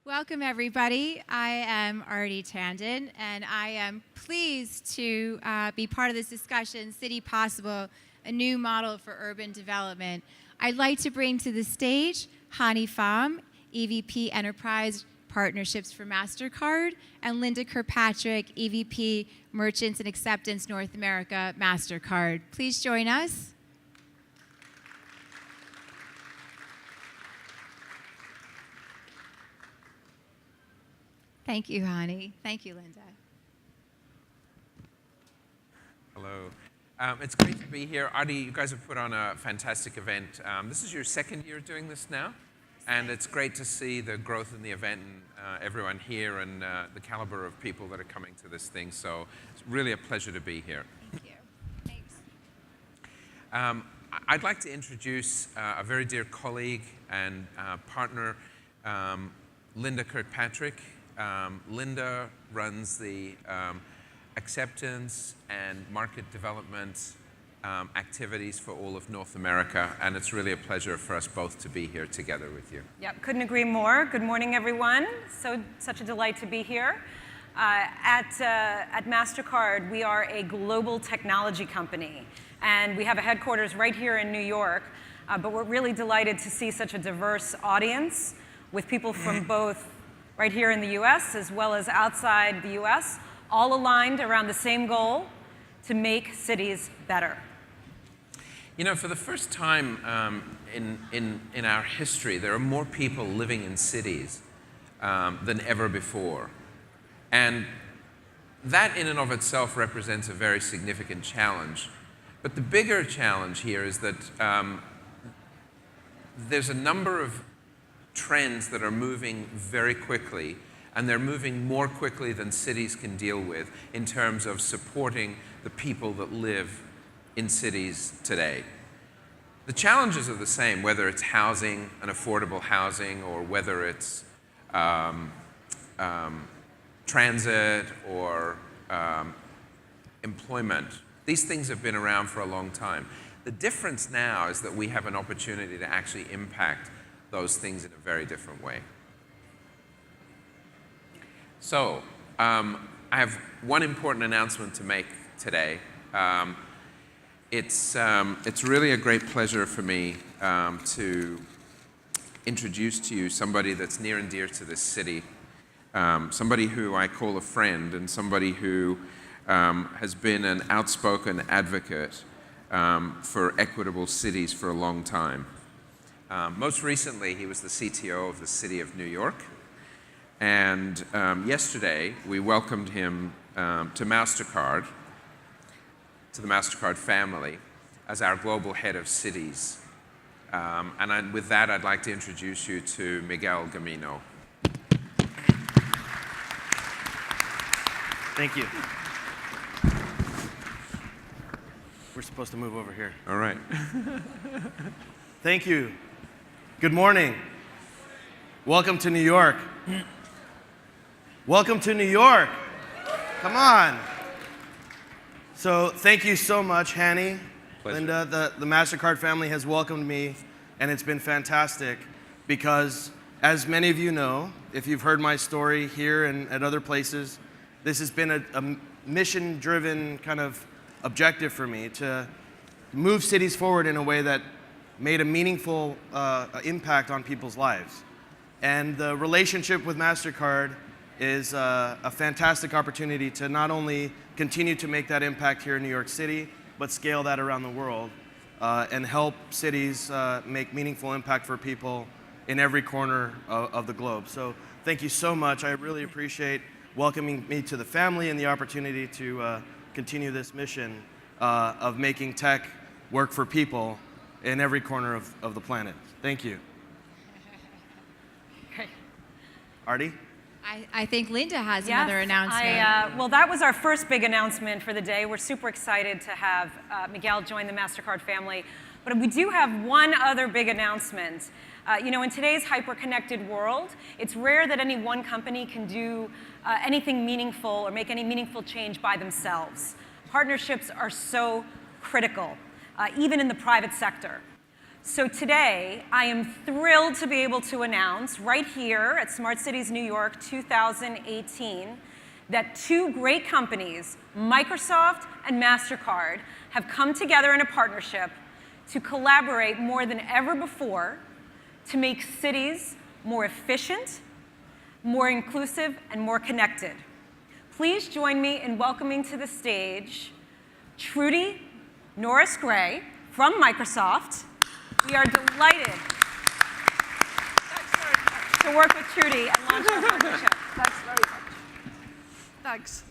Welcome, everybody. I am Aarti Tandon, and I am pleased to be part of this discussion, City Possible, a new model for urban development. I'd like to bring to the stage Hany, EVP Enterprise Partnerships for Mastercard, and Linda Kirkpatrick, EVP Merchants and Acceptance North America, Mastercard. Please join us. Thank you, Hany. Thank you, Linda. Hello. It's great to be here. Aarti, you guys have put on a fantastic event. This is your second year doing this now, and it's great to see the growth in the event and everyone here and the caliber of people that are coming to this thing. So it's really a pleasure to be here. Thank you. Thanks. I'd like to introduce a very dear colleague and partner, Linda Kirkpatrick. Linda runs the acceptance and market development activities for all of North America, and it's really a pleasure for us both to be here together with you. Yep, couldn't agree more. Good morning, everyone. Such a delight to be here. At Mastercard, we are a global technology company, and we have a headquarters right here in New York, but we're really delighted to see such a diverse audience with people from both right here in the US as well as outside the US, all aligned around the same goal, to make cities better. You know, for the first time in our history, there are more people living in cities than ever before. And that in and of itself represents a very significant challenge. But the bigger challenge here is that there's a number of trends that are moving very quickly, and they're moving more quickly than cities can deal with in terms of supporting the people that live in cities today. The challenges are the same, whether it's housing and affordable housing, or whether it's transit or employment. These things have been around for a long time. The difference now is that we have an opportunity to actually impact those things in a very different way. So, I have one important announcement to make today. It's really a great pleasure for me to introduce to you somebody that's near and dear to this city, somebody who I call a friend, and somebody who has been an outspoken advocate for equitable cities for a long time. Most recently, he was the CTO of the City of New York. And yesterday, we welcomed him to Mastercard, to the Mastercard family, as our global head of cities. With that, I'd like to introduce you to Miguel Gamiño. Thank you. We're supposed to move over here. All right. Thank you. Good morning. Welcome to New York. Welcome to New York. Come on. So thank you so much, Hany. Pleasure. Linda, the Mastercard family has welcomed me, and it's been fantastic because, as many of you know, if you've heard my story here and at other places, this has been a mission-driven kind of objective for me to move cities forward in a way that made a meaningful impact on people's lives. And the relationship with Mastercard is a fantastic opportunity to not only continue to make that impact here in New York City, but scale that around the world and help cities make meaningful impact for people in every corner of the globe. So thank you so much. I really appreciate welcoming me to the family and the opportunity to continue this mission of making tech work for people in every corner of the planet. Thank you. Great. Aarti? I think Linda has another announcement. Well, that was our first big announcement for the day. We're super excited to have Miguel join the Mastercard family. But we do have one other big announcement. You know, in today's hyper-connected world, it's rare that any one company can do anything meaningful or make any meaningful change by themselves. Partnerships are so critical, even in the private sector. So today, I am thrilled to be able to announce right here at Smart Cities New York 2018 that two great companies, Microsoft and Mastercard, have come together in a partnership to collaborate more than ever before to make cities more efficient, more inclusive, and more connected. Please join me in welcoming to the stage Trudy, Norris-Grey from Microsoft. We are delighted to work with Trudy and launch our partnership. Thanks very much. Thanks.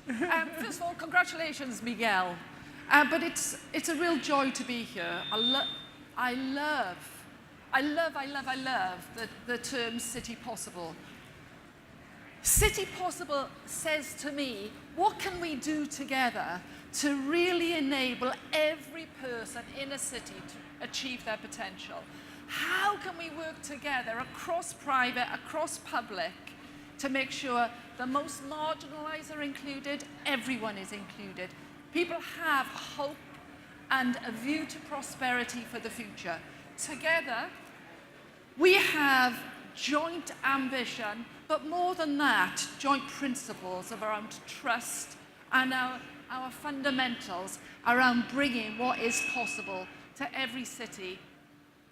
First of all, congratulations, Miguel. But it's a real joy to be here. I love the term City Possible. City Possible says to me, what can we do together to really enable every person in a city to achieve their potential? How can we work together across private, across public, to make sure the most marginalized are included, everyone is included? People have hope and a view to prosperity for the future. Together, we have joint ambition, but more than that, joint principles around trust and our fundamentals around bringing what is possible to every city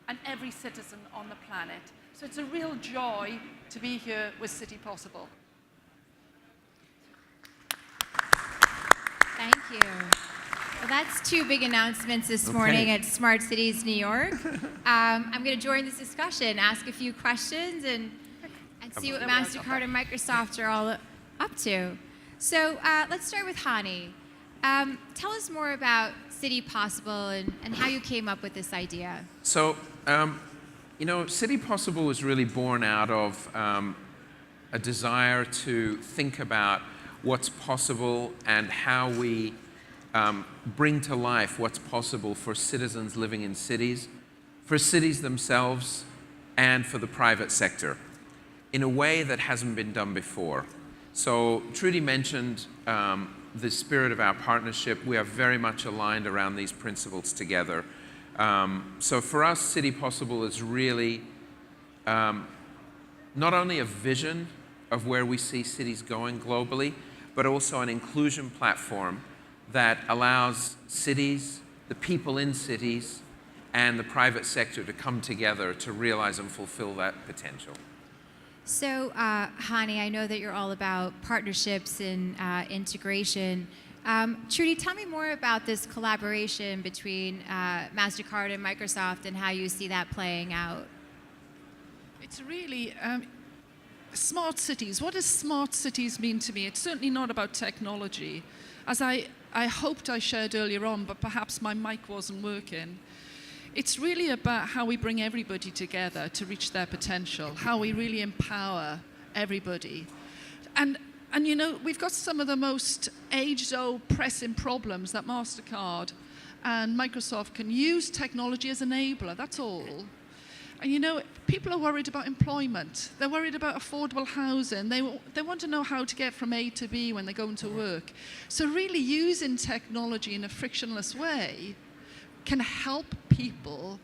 and every citizen on the planet. So it's a real joy to be here with City Possible. Thank you. Well, that's two big announcements this morning at Smart Cities New York. I'm going to join this discussion, ask a few questions, and see what Mastercard and Microsoft are all up to. So let's start with Hany. Tell us more about City Possible and how you came up with this idea. So, City Possible was really born out of a desire to think about what's possible and how we bring to life what's possible for citizens living in cities, for cities themselves, and for the private sector in a way that hasn't been done before. So Trudy mentioned the spirit of our partnership. We are very much aligned around these principles together. So for us, City Possible is really not only a vision of where we see cities going globally, but also an inclusion platform that allows cities, the people in cities, and the private sector to come together to realize and fulfill that potential. So, Hany, I know that you're all about partnerships and integration. Trudy, tell me more about this collaboration between Mastercard and Microsoft and how you see that playing out. It's really smart cities. What does smart cities mean to me? It's certainly not about technology. As I hoped I shared earlier on, but perhaps my mic wasn't working. It's really about how we bring everybody together to reach their potential, how we really empower everybody. And we've got some of the most age-old pressing problems that Mastercard and Microsoft can use technology as an enabler, that's all. And people are worried about employment. They're worried about affordable housing. They want to know how to get from A to B when they're going to work. So really using technology in a frictionless way can help people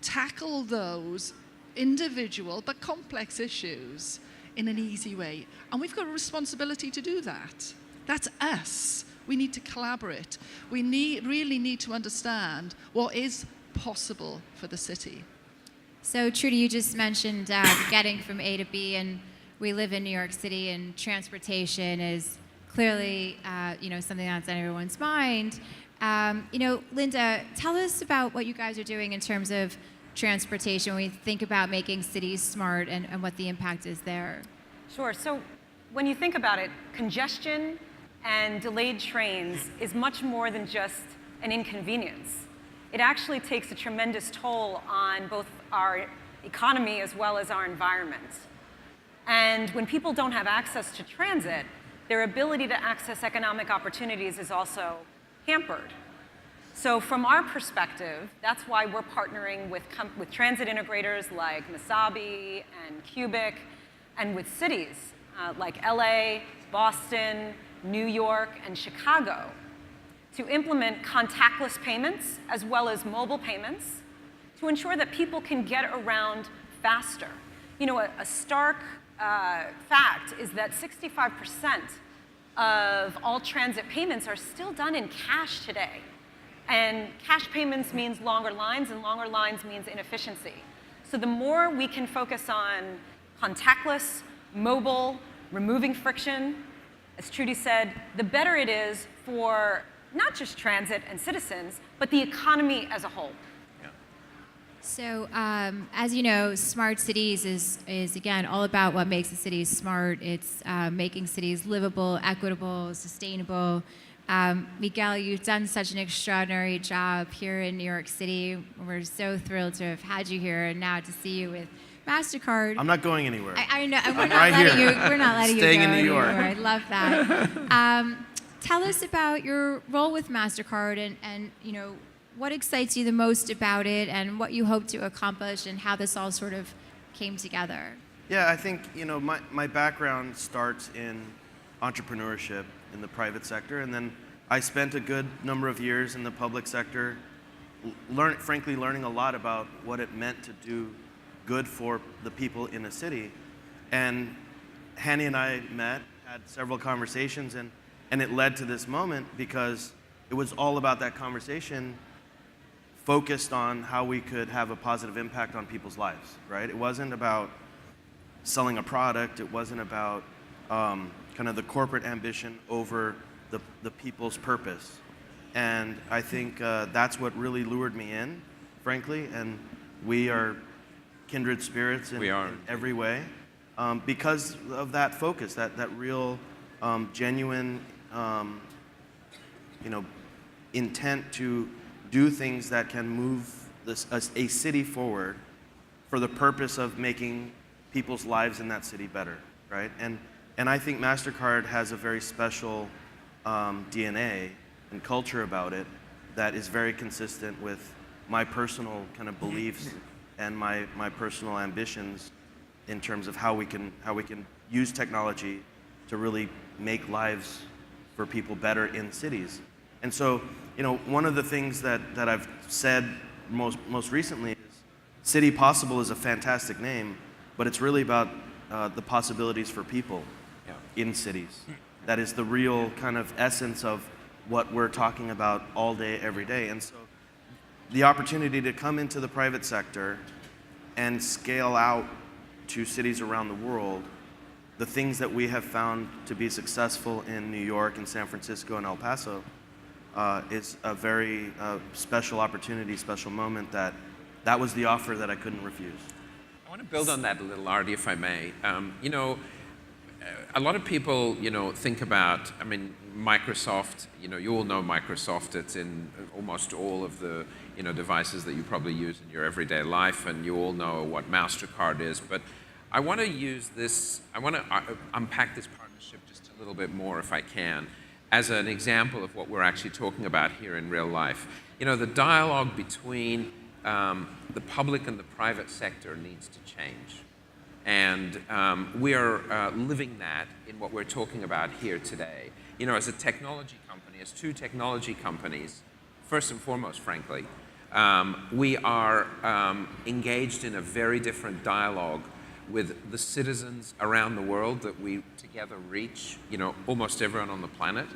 tackle those individual but complex issues in an easy way. And we've got a responsibility to do that. That's us. We need to collaborate. We really need to understand what is possible for the city. So, Trudy, you just mentioned getting from A to B, and we live in New York City, and transportation is clearly, something that's on everyone's mind. Linda, tell us about what you guys are doing in terms of transportation when we think about making cities smart and what the impact is there. Sure. So when you think about it, congestion and delayed trains is much more than just an inconvenience. It actually takes a tremendous toll on both our economy as well as our environment. And when people don't have access to transit, their ability to access economic opportunities is also hampered. So from our perspective, that's why we're partnering with transit integrators like Misabi and Cubic, and with cities like LA, Boston, New York, and Chicago to implement contactless payments as well as mobile payments to ensure that people can get around faster. You know, a stark fact is that 65% of all transit payments are still done in cash today. And cash payments means longer lines, and longer lines means inefficiency. So the more we can focus on contactless, mobile, removing friction, as Trudy said, the better it is for not just transit and citizens, but the economy as a whole. So, as you know, smart cities is again all about what makes the cities smart. It's making cities livable, equitable, sustainable. Miguel, you've done such an extraordinary job here in New York City. We're so thrilled to have had you here and now to see you with Mastercard. I'm not going anywhere. I know. We're not right letting here. you. We're not letting Staying you go in New York. anymore. I love that. Tell us about your role with Mastercard and you know what excites you the most about it and what you hope to accomplish and how this all sort of came together. Yeah, I think, you know, my background starts in entrepreneurship in the private sector, and then I spent a good number of years in the public sector, frankly learning a lot about what it meant to do good for the people in a city. And Hany and I met, had several conversations, and it led to this moment because it was all about that conversation focused on how we could have a positive impact on people's lives, right? It wasn't about selling a product. It wasn't about kind of the corporate ambition over the people's purpose. And I think that's what really lured me in, frankly, and we are kindred spirits in every way because of that focus, that real genuine you know, intent to do things that can move a city forward for the purpose of making people's lives in that city better, right? And I think Mastercard has a very special DNA and culture about it that is very consistent with my personal kind of beliefs and my personal ambitions in terms of how we can use technology to really make lives for people better in cities. And so, you know, one of the things that I've said most recently is City Possible is a fantastic name, but it's really about the possibilities for people in cities. That is the real kind of essence of what we're talking about all day, every day. And so the opportunity to come into the private sector and scale out to cities around the world, the things that we have found to be successful in New York and San Francisco and El Paso, is a very special opportunity, special moment that was the offer that I couldn't refuse. I want to build on that a little, Aarti, if I may. You know, a lot of people, you know, think about, I mean, Microsoft, you know, you all know Microsoft. It's in almost all of the, you know, devices that you probably use in your everyday life, and you all know what Mastercard is. But I want to use this, I want to unpack this partnership just a little bit more, if I can, as an example of what we're actually talking about here in real life. You know, the dialogue between the public and the private sector needs to change. And we are living that in what we're talking about here today. You know, as a technology company, as two technology companies, first and foremost, frankly, we are engaged in a very different dialogue with the citizens around the world that we together reach, you know, almost everyone on the planet,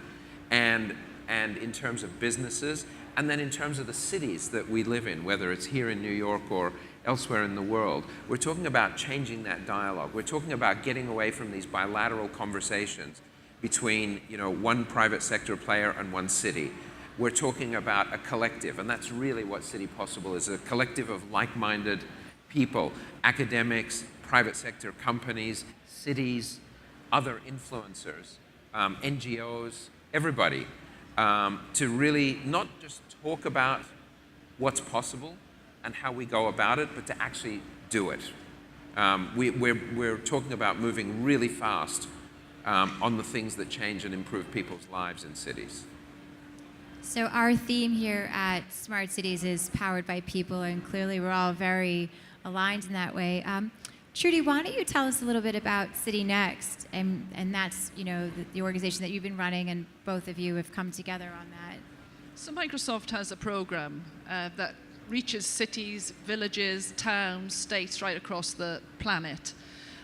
and in terms of businesses, and then in terms of the cities that we live in, whether it's here in New York or elsewhere in the world. We're talking about changing that dialogue. We're talking about getting away from these bilateral conversations between, you know, one private sector player and one city. We're talking about a collective, and that's really what City Possible is, a collective of like-minded people, academics, private sector companies, cities, other influencers, NGOs, everybody, to really not just talk about what's possible and how we go about it, but to actually do it. We're talking about moving really fast on the things that change and improve people's lives in cities. So our theme here at Smart Cities is powered by people, and clearly we're all very aligned in that way. Trudy, why don't you tell us a little bit about CityNext, and that's, you know, the organization that you've been running, and both of you have come together on that. So Microsoft has a program that reaches cities, villages, towns, states right across the planet.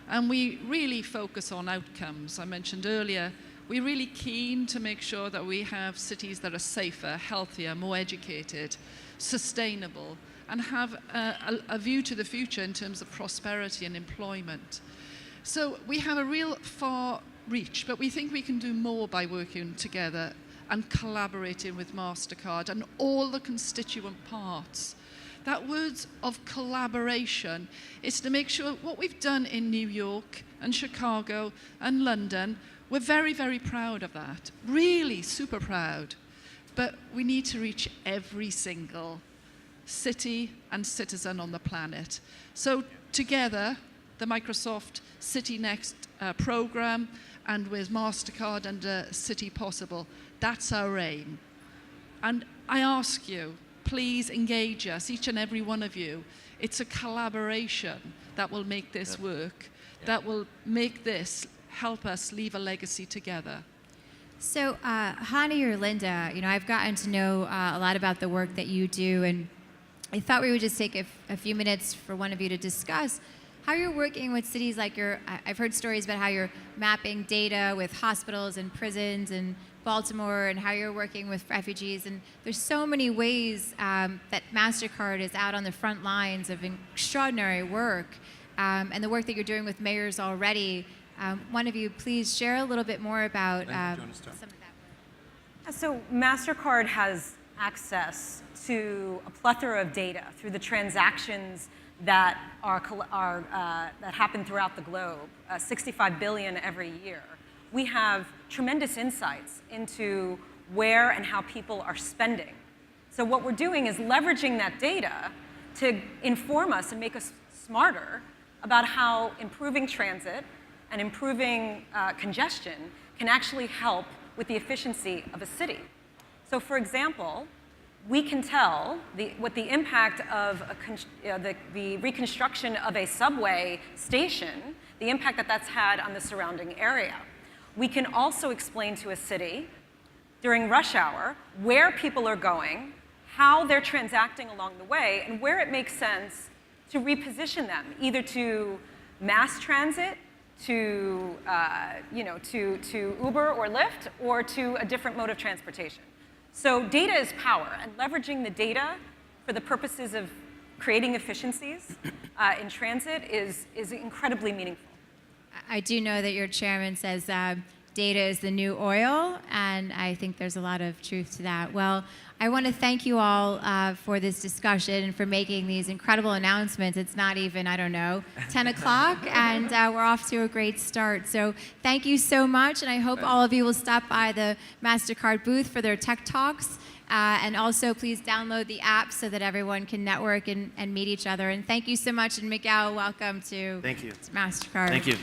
And we really focus on outcomes. I mentioned earlier, we're really keen to make sure that we have cities that are safer, healthier, more educated, sustainable, and have a view to the future in terms of prosperity and employment. So we have a real far reach, but we think we can do more by working together and collaborating with Mastercard and all the constituent parts. That word of collaboration is to make sure what we've done in New York and Chicago and London, we're very, very proud of that, really super proud. But we need to reach every single city and citizen on the planet. So together, the Microsoft CityNext program, and with Mastercard and City Possible, that's our aim. And I ask you, please engage us, each and every one of you. It's a collaboration that will make this work, that will make this help us leave a legacy together. So, Hany or Linda, I've gotten to know a lot about the work that you do, and I thought we would just take a few minutes for one of you to discuss how you're working with cities like I've heard stories about how you're mapping data with hospitals and prisons and Baltimore, and how you're working with refugees. And there's so many ways that MasterCard is out on the front lines of extraordinary work, and the work that you're doing with mayors already. One of you, please share a little bit more about some of that work. So MasterCard has access to a plethora of data through the transactions that that happen throughout the globe, 65 billion every year. We have tremendous insights into where and how people are spending. So what we're doing is leveraging that data to inform us and make us smarter about how improving transit and improving congestion can actually help with the efficiency of a city. So for example, we can tell what the impact of the reconstruction of a subway station, the impact that that's had on the surrounding area. We can also explain to a city during rush hour where people are going, how they're transacting along the way, and where it makes sense to reposition them, either to mass transit, to Uber or Lyft, or to a different mode of transportation. So data is power, and leveraging the data for the purposes of creating efficiencies in transit is incredibly meaningful. I do know that your chairman says data is the new oil, and I think there's a lot of truth to that. Well, I want to thank you all for this discussion and for making these incredible announcements. It's not even, 10 o'clock, and we're off to a great start. So thank you so much, and I hope all of you will stop by the MasterCard booth for their tech talks. And also, please download the app so that everyone can network and meet each other. And thank you so much, and Miguel, welcome to Thank you. MasterCard. Thank you.